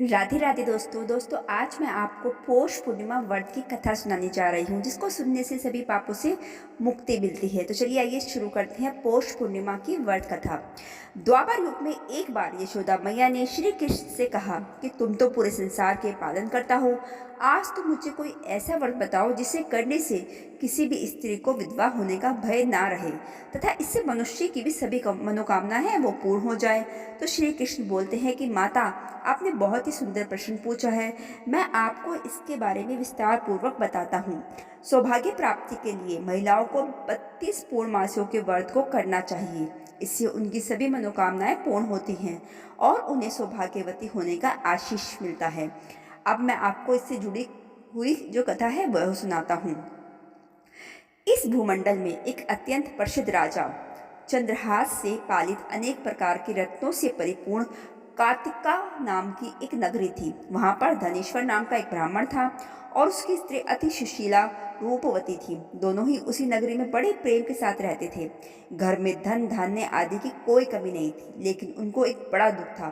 राधे राधे दोस्तों आज मैं आपको पौष पूर्णिमा व्रत की कथा सुनाने जा रही हूँ जिसको सुनने से सभी पापों से मुक्ति मिलती है। तो चलिए आइए शुरू करते हैं पौष पूर्णिमा की व्रत कथा। द्वापर युग में एक बार यशोदा मैया ने श्री कृष्ण से कहा कि तुम तो पूरे संसार के पालन करता हो, आज तो मुझे कोई ऐसा व्रत बताओ जिसे करने से किसी भी स्त्री को विधवा होने का भय ना रहे तथा इससे मनुष्य की भी सभी मनोकामना है वो पूर्ण हो जाए। तो श्री कृष्ण बोलते हैं कि माता, आपने बहुत ही सुंदर प्रश्न पूछा है, मैं आपको इसके बारे में विस्तार पूर्वक बताता हूँ। सौभाग्य प्राप्ति के लिए महिलाओं को 32 पूर्णमासियों के व्रत को करना चाहिए। इससे उनकी सभी मनोकामनाएं पूर्ण होती हैं और उन्हें सौभाग्यवती होने का आशीष मिलता है। अब मैं आपको इससे जुड़ी हुई जो कथा है वह सुनाता हूँ। इस भूमंडल में एक अत्यंत प्रसिद्ध राजा चंद्रहास से पालित अनेक प्रकार के रत्नों से परिपूर्ण कार्तिका नाम की एक नगरी थी। वहां पर धनेश्वर नाम का एक ब्राह्मण था और उसकी स्त्री अति सुशीला रूपवती थी। दोनों ही उसी नगरी में बड़े प्रेम के साथ रहते थे। घर में धन धान्य आदि की कोई कमी नहीं थी, लेकिन उनको एक बड़ा दुख था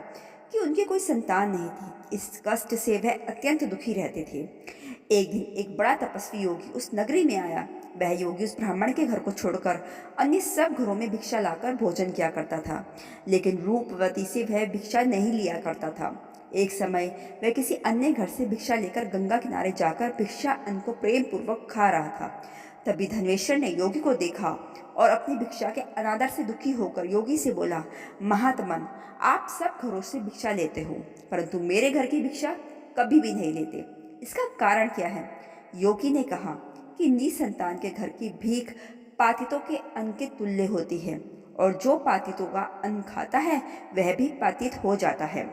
कि उनकी कोई संतान नहीं थी। इस कष्ट से वह अत्यंत दुखी रहते थे। एक दिन एक बड़ा तपस्वी योगी उस नगरी में आया। वह योगी उस ब्राह्मण के घर को छोड़कर अन्य सब घरों में भिक्षा लाकर भोजन किया करता था, लेकिन रूपवती से वह भिक्षा नहीं लिया करता था। एक समय वह किसी अन्य घर से भिक्षा लेकर गंगा किनारे जाकर भिक्षा अन्न को प्रेम पूर्वक खा रहा था। तभी धनवेश्वर ने योगी को देखा और अपनी भिक्षा के अनादर से दुखी होकर योगी से बोला, महात्मन, आप सब घरों से भिक्षा लेते हो परंतु मेरे घर की भिक्षा कभी भी नहीं लेते, इसका कारण क्या है? योगी ने कहा कि निसंतान के घर की भीख पातितों के अन्न के तुल्य होती है और जो पातितों का अन्न खाता है वह भी पातित हो जाता है।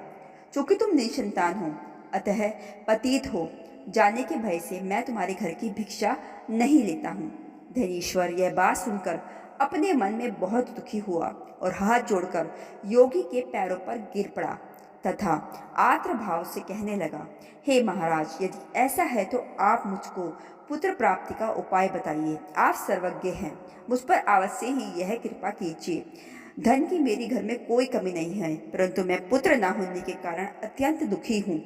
चूंकि तुम निसंतान हो अतः पतित हो जाने के भय से मैं तुम्हारे घर की भिक्षा नहीं लेता हूँ। धनेश्वर यह बात सुनकर अपने मन में बहुत दुखी हुआ और हाथ जोड़कर योगी के पैरों पर गिर पड़ा तथा आर्द्र भाव से कहने लगा, हे महाराज, यदि ऐसा है तो आप मुझको पुत्र प्राप्ति का उपाय बताइए। आप सर्वज्ञ हैं, मुझ पर अवश्य ही यह कृपा कीजिए। धन की मेरी घर में कोई कमी नहीं है, परंतु मैं पुत्र न होने के कारण अत्यंत दुखी हूँ।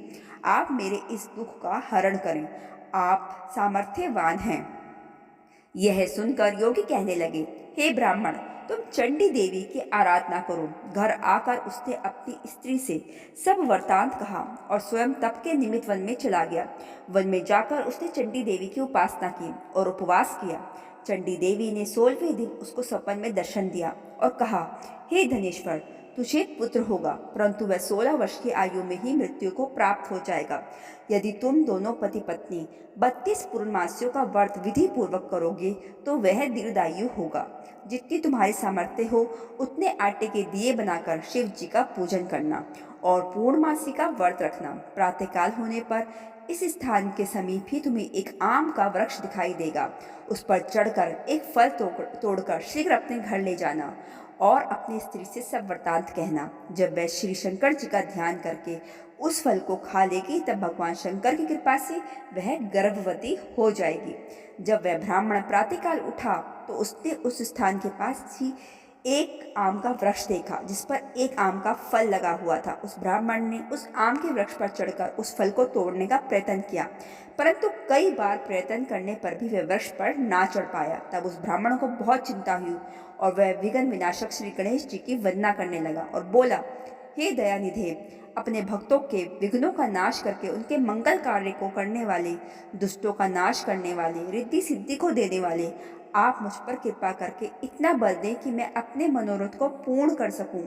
आप मेरे इस दुख का हरण करें, आप सामर्थ्यवान हैं। यह सुनकर योगी कहने लगे, हे ब्राह्मण, तुम चंडी देवी की आराधना करो। घर आकर उसने अपनी स्त्री से सब वृतांत कहा और स्वयं तप के निमित्त वन में चला गया। वन में जाकर उसने चंडी देवी की उपासना की और उपवास किया। चंडी देवी ने 16वें दिन उसको सपन में दर्शन दिया और कहा, हे धनेश्वर, तुझे पुत्र होगा, परंतु वह 16 वर्ष की आयु में ही मृत्यु को प्राप्त हो जाएगा। यदि तुम दोनों पति पत्नी 32 पूर्णमासियों का व्रत विधि पूर्वक करोगे तो वह दीर्घायु होगा। जितनी तुम्हारी सामर्थ्य हो उतने आटे के दिए बनाकर शिव जी का पूजन करना और पूर्णमासी का व्रत रखना। प्रातःकाल होने पर इस स्थान के समीप ही तुम्हें एक आम का वृक्ष दिखाई देगा। उस पर चढ़कर एक फल तोड़कर शीघ्र अपने घर ले जाना और अपनी स्त्री से सब वृतांत कहना। जब वह श्री शंकर जी का ध्यान करके उस फल को खा लेगी तब भगवान शंकर की कृपा से वह गर्भवती हो जाएगी। जब वह ब्राह्मण प्रातःकाल उठा तो उसने उस स्थान के पास ही एक आम का वृक्ष देखा जिस पर एक आम का फल लगा हुआ था। उस ब्राह्मण ने उस आम के वृक्ष पर चढ़कर उस फल को तोड़ने का प्रयत्न किया, परंतु कई बार प्रयत्न करने पर भी वह वृक्ष पर ना चढ़ पाया। तब उस ब्राह्मण को बहुत चिंता हुई और वह विघ्न विनाशक श्री गणेश जी की वंदना करने लगा और बोला, हे दयानिधे, अपने भक्तों के विघ्नों का नाश करके उनके मंगल कार्य को करने वाले, दुष्टों का नाश करने वाले, रिद्धि सिद्धि को देने वाले, आप मुझ पर कृपा करके इतना बल दें कि मैं अपने मनोरथ को पूर्ण कर सकूं।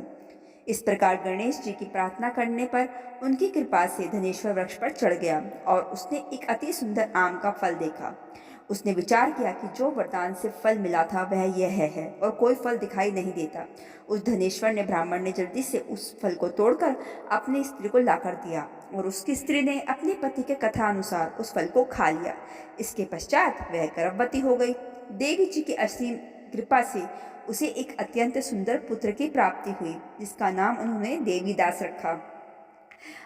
इस प्रकार गणेश जी की प्रार्थना करने पर उनकी कृपा से धनेश्वर वृक्ष पर चढ़ गया और उसने एक अति सुंदर आम का फल देखा। उसने विचार किया कि जो वरदान से फल मिला था वह यह है और कोई फल दिखाई नहीं देता। उस धनेश्वर ने ब्राह्मण ने जल्दी से उस फल को तोड़कर अपनी स्त्री को लाकर दिया और उसकी स्त्री ने अपने पति के कथा अनुसार उस फल को खा लिया। इसके पश्चात वह गर्भवती हो गई। देवी जी की असीम कृपा से उसे एक अत्यंत सुंदर पुत्र की प्राप्ति हुई जिसका नाम उन्होंने देवीदास रखा।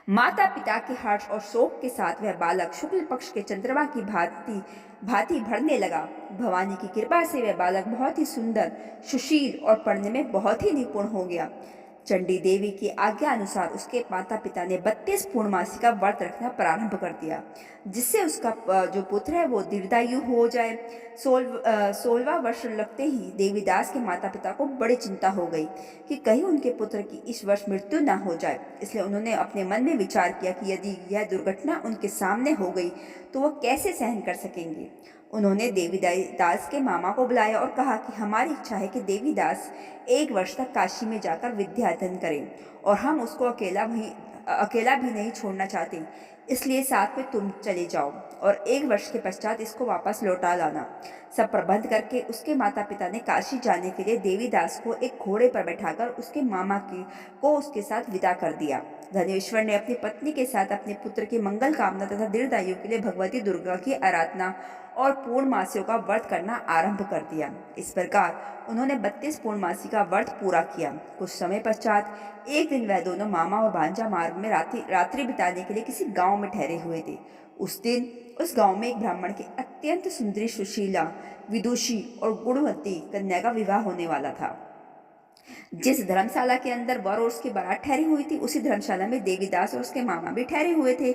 माता पिता के हर्ष और शोक के साथ वह बालक शुक्ल पक्ष के चंद्रमा की भांति भांति भरने लगा। भवानी की कृपा से वह बालक बहुत ही सुंदर, सुशील और पढ़ने में बहुत ही निपुण हो गया। चंडी देवी की आज्ञा अनुसार उसके माता पिता ने 32 पूर्णमासी का व्रत रखना प्रारंभ कर दिया, जिससे उसका जो पुत्र है वो दीर्घायु हो जाए। 16वां वर्ष लगते ही देवीदास के माता पिता को बड़ी चिंता हो गई कि कहीं उनके पुत्र की इस वर्ष मृत्यु ना हो जाए। इसलिए उन्होंने अपने मन में विचार किया कि यदि यह दुर्घटना उनके सामने हो गई तो वह कैसे सहन कर सकेंगे। उन्होंने देवीदास के मामा को बुलाया और कहा कि हमारी इच्छा है कि देवीदास 1 वर्ष तक काशी में जाकर विद्या अध्ययन करें और हम उसको अकेला भी नहीं छोड़ना चाहते, इसलिए साथ में तुम चले जाओ और 1 वर्ष के पश्चात इसको वापस लौटा लाना। सब प्रबंध करके उसके माता पिता ने काशी जाने के लिए देवीदास को एक घोड़े पर बैठाकर उसके मामा को उसके साथ विदा कर दिया। धनेश्वर ने अपनी पत्नी के साथ अपने पुत्र की मंगल कामना तथा दीर्घायु के लिए भगवती दुर्गा की आराधना और पूर्णमासियों का व्रत करना आरंभ कर दिया। इस प्रकार उन्होंने 32 पूर्णमासी का व्रत पूरा किया। कुछ समय पश्चात एक दिन वह दोनों मामा और भांजा मार्ग में रात्रि बिताने के लिए किसी गांव में ठहरे हुए थे। उस दिन उस गांव में एक ब्राह्मण की अत्यंत सुंदरी, सुशीला, विदुषी और गुणवती कन्या का विवाह होने वाला था। जिस धर्मशाला के अंदर वर और उसकी बारात ठहरी हुई थी, उसी धर्मशाला में देवीदास और उसके मामा भी ठहरे हुए थे।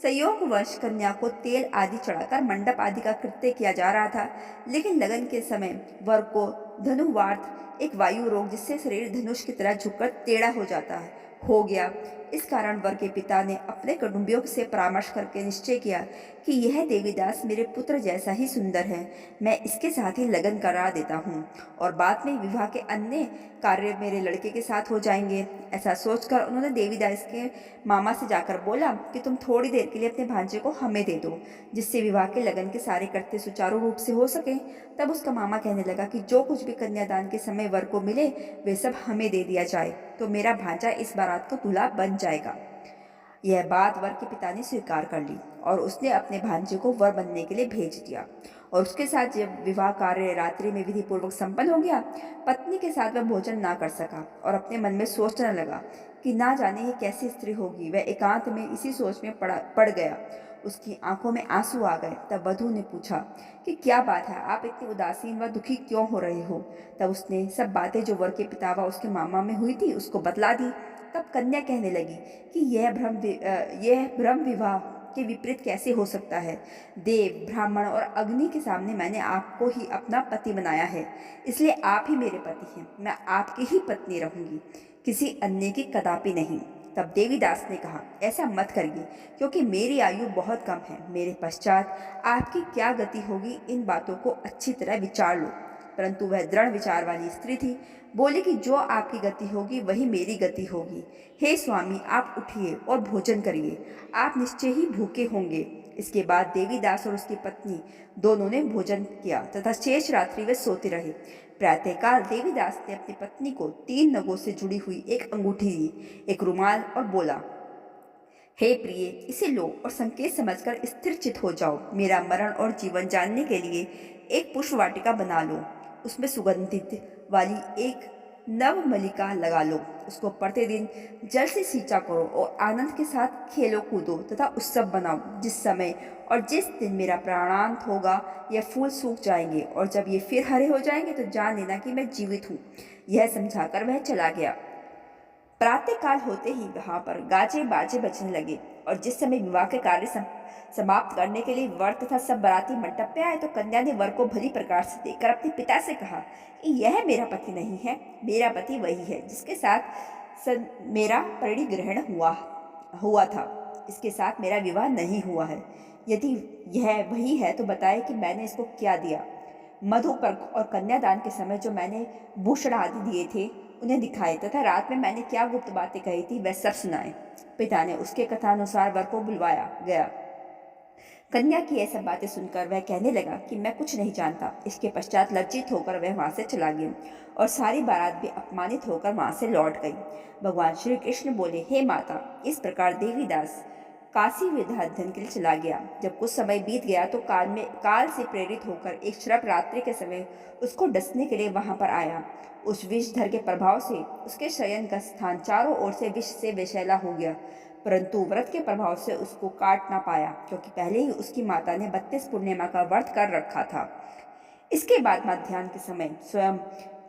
संयोगवश कन्या को तेल आदि चढ़ाकर मंडप आदि का कृत्य किया जा रहा था, लेकिन लगन के समय वर को धनुवार्थ एक वायु रोग, जिससे शरीर धनुष की तरह झुककर टेढ़ा हो जाता है, हो गया। इस कारण वर के पिता ने अपने कुटुंबियों से परामर्श करके निश्चय किया कि यह देवीदास मेरे पुत्र जैसा ही सुंदर है, मैं इसके साथ ही लगन करा देता हूँ और बाद में विवाह के अन्य कार्य मेरे लड़के के साथ हो जाएंगे। ऐसा सोचकर उन्होंने देवीदास के मामा से जाकर बोला कि तुम थोड़ी देर के लिए अपने भांजे को हमें दे दो, जिससे विवाह के लगन के सारे कर्तव्य सुचारू रूप से हो सके। तब उसका मामा कहने लगा कि जो कुछ भी कन्यादान के समय वर को मिले वे सब हमें दे दिया जाए, तो मेरा भांजा इस बारात का दूल्हा बन जाएगा। यह बात वर के पिता ने स्वीकार कर ली और उसने अपने भांजे को वर बनने के लिए भेज दिया। और उसके साथ जब विवाह कार्य रात्रि में विधि पूर्वक संपन्न हो गया, पत्नी के साथ वह भोजन ना कर सका और अपने मन में सोचने लगा कि ना जाने ये कैसी स्त्री होगी। वह एकांत में इसी सोच में पड़ गया। उसकी आंखों में आंसू आ गए। तब वधू ने पूछा कि क्या बात है, आप इतनी उदासीन व दुखी क्यों हो रहे हो। तब उसने सब बातें जो वर के पिता व उसके मामा में हुई थी उसको बतला दी। तब कन्या कहने लगी कि यह भ्रम विवाह के विपरीत कैसे हो सकता है। देव, ब्राह्मण और अग्नि के सामने मैंने आपको ही अपना पति बनाया है, इसलिए आप ही मेरे पति हैं। मैं आपकी ही पत्नी रहूंगी, किसी अन्य की कदापि नहीं। तब देवीदास ने कहा, ऐसा मत करिए, क्योंकि मेरी आयु बहुत कम है। मेरे पश्चात आपकी क्या गति होगी, इन बातों को अच्छी तरह विचार लो। परंतु वह दृढ़ विचार वाली स्त्री थी। बोली कि जो आपकी गति होगी वही मेरी गति होगी। हे स्वामी, आप उठिए और भोजन करिए, आप निश्चय ही भूखे होंगे। इसके बाद देवीदास और उसकी पत्नी दोनों ने भोजन किया तथा शेष रात्रि वे सोते रहे। प्रातःकाल देवीदास ने अपनी पत्नी को 3 नगों से जुड़ी हुई एक अंगूठी दी, एक रुमाल, और बोला, हे प्रिय, इसे लो और संकेत समझकर स्थिर चित हो जाओ। मेरा मरण और जीवन जानने के लिए एक पुष्प वाटिका बना लो, उसमें सुगंधित वाली एक नव मलिका लगा लो, उसको प्रतिदिन जल से सींचा करो और आनंद के साथ खेलो कूदो तथा उत्सव बनाओ। जिस समय और जिस दिन मेरा प्राणांत होगा यह फूल सूख जाएंगे और जब ये फिर हरे हो जाएंगे तो जान लेना कि मैं जीवित हूँ। यह समझाकर वह चला गया। प्रातःकाल होते ही वहां पर गाजे बाजे बजने लगे और जिस समय विवाह के कार्य समाप्त करने के लिए वर तथा सब बाराती मंडप पे आए तो कन्या ने वर को भली प्रकार से देखकर अपने पिता से कहा कि यह मेरा पति नहीं है, मेरा पति वही है जिसके साथ मेरा परिग्रहण हुआ था। इसके साथ मेरा विवाह नहीं हुआ है। यदि यह वही है तो बताए कि मैंने इसको क्या दिया। मधु पर्क और कन्यादान के समय जो मैंने भूषण आदि दिए थे उन्हें दिखाए तथा रात में मैंने क्या गुप्त बातें कही थी वह सब सुनाए। पिता ने उसके कथानुसार वर को बुलवाया गया। कन्या की यह सब बातें सुनकर वह कहने लगा कि मैं कुछ नहीं जानता। इसके पश्चात लज्जित होकर वह वहां से चला गया और सारी बारात भी अपमानित होकर वहां से लौट गई। भगवान श्री कृष्ण बोले, हे माता, इस प्रकार देवीदास काशी विद्या अध्ययन के लिए चला गया। जब कुछ समय बीत गया तो काल से प्रेरित होकर एक श्रप रात्रि के समय उसको डसने के लिए वहां पर आया। उस विषधर के प्रभाव से उसके शयन का स्थान चारों ओर से विष से विषैला हो गया, परंतु व्रत के प्रभाव से उसको काट ना पाया, क्योंकि पहले ही उसकी माता ने 32 पूर्णिमा का व्रत कर रखा था। इसके बाद मध्याह्न के समय स्वयं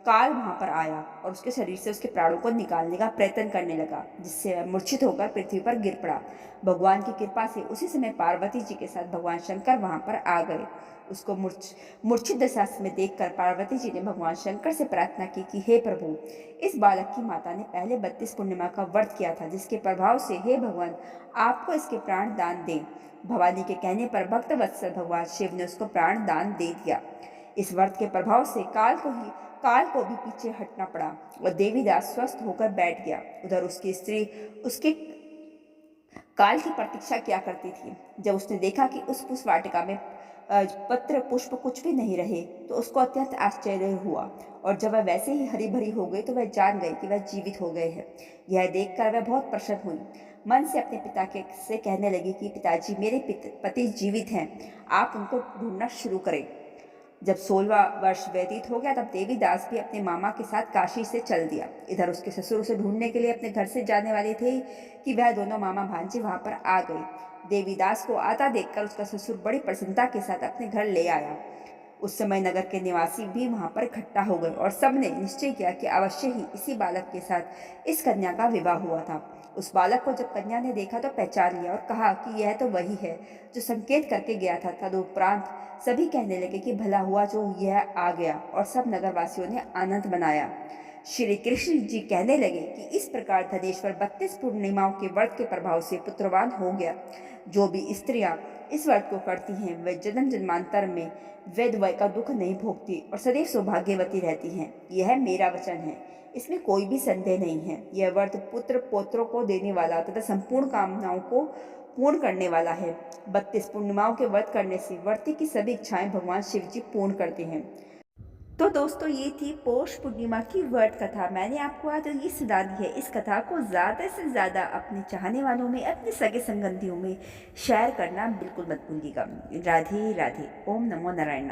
काल वहाँ पर आया और उसके शरीर से उसके प्राणों को निकालने का प्रयत्न करने लगा, जिससे वह मूर्छित होकर पृथ्वी पर गिर पड़ा। भगवान की कृपा से उसी समय पार्वती जी के साथ भगवान शंकर वहाँ पर आ गए। उसको मूर्छित दशा में देखकर पार्वती जी ने भगवान शंकर से प्रार्थना की कि हे प्रभु, इस बालक की माता ने पहले 32 पूर्णिमा का व्रत किया था, जिसके प्रभाव से हे भगवान आपको इसके प्राण दान दें। भवानी के कहने पर भक्त वत्सल भगवान शिव ने उसको प्राण दान दे दिया। इस व्रत के प्रभाव से काल को भी पीछे हटना पड़ा और देवीदास स्वस्थ होकर बैठ गया। उधर उसकी स्त्री उसके काल की प्रतीक्षा किया करती थी। जब उसने देखा कि उस पुष्प वाटिका में पत्र पुष्प कुछ भी नहीं रहे तो उसको अत्यंत आश्चर्य हुआ, और जब वह वैसे ही हरी भरी हो गई तो वह जान गई कि वह जीवित हो गए हैं। यह देखकर वह बहुत प्रसन्न हुई। मन से अपने पिता के से कहने लगी कि पिताजी, मेरे पति जीवित हैं, आप उनको ढूंढना शुरू करें। जब 16वां वर्ष व्यतीत हो गया तब देवीदास भी अपने मामा के साथ काशी से चल दिया। इधर उसके ससुर उसे ढूंढने के लिए अपने घर से जाने वाले थे कि वह दोनों मामा भांजे वहां पर आ गए। देवीदास को आता देखकर उसका ससुर बड़ी प्रसन्नता के साथ अपने घर ले आया। उस समय नगर के निवासी भी वहां पर इकट्ठा हो गए और सबने निश्चय किया कि अवश्य ही इसी बालक के साथ इस कन्या का विवाह हुआ था। उस बालक को जब कन्या ने देखा तो पहचान लिया और कहा कि यह तो वही है जो संकेत करके गया था। तदुपरांत सभी कहने लगे कि भला हुआ जो यह आ गया, और सब नगरवासियों ने आनंद मनाया। श्री कृष्ण जी कहने लगे कि इस प्रकार धनेश्वर 32 पूर्णिमाओं के व्रत के प्रभाव से पुत्रवान हो गया। जो भी स्त्रियां इस व्रत को करती हैं वे जन्म जन्मांतर में वैध वय का दुख नहीं भोगती और सदैव सौभाग्यवती रहती हैं। यह मेरा वचन है, इसमें कोई भी संदेह नहीं है। यह व्रत पुत्र पौत्रों को देने वाला तथा संपूर्ण कामनाओं को पूर्ण करने वाला है। 32 पूर्णिमाओं के व्रत करने से व्रती की सभी इच्छाएं भगवान शिव जी पूर्ण करते हैं। तो दोस्तों, ये थी पौष पूर्णिमा की व्रत कथा। मैंने आपको आज ये सुना दी है। इस कथा को ज़्यादा से ज़्यादा अपने चाहने वालों में, अपने सगे संबंधियों में शेयर करना बिल्कुल मत भूलिएगा। राधे राधे। ओम नमो नारायण।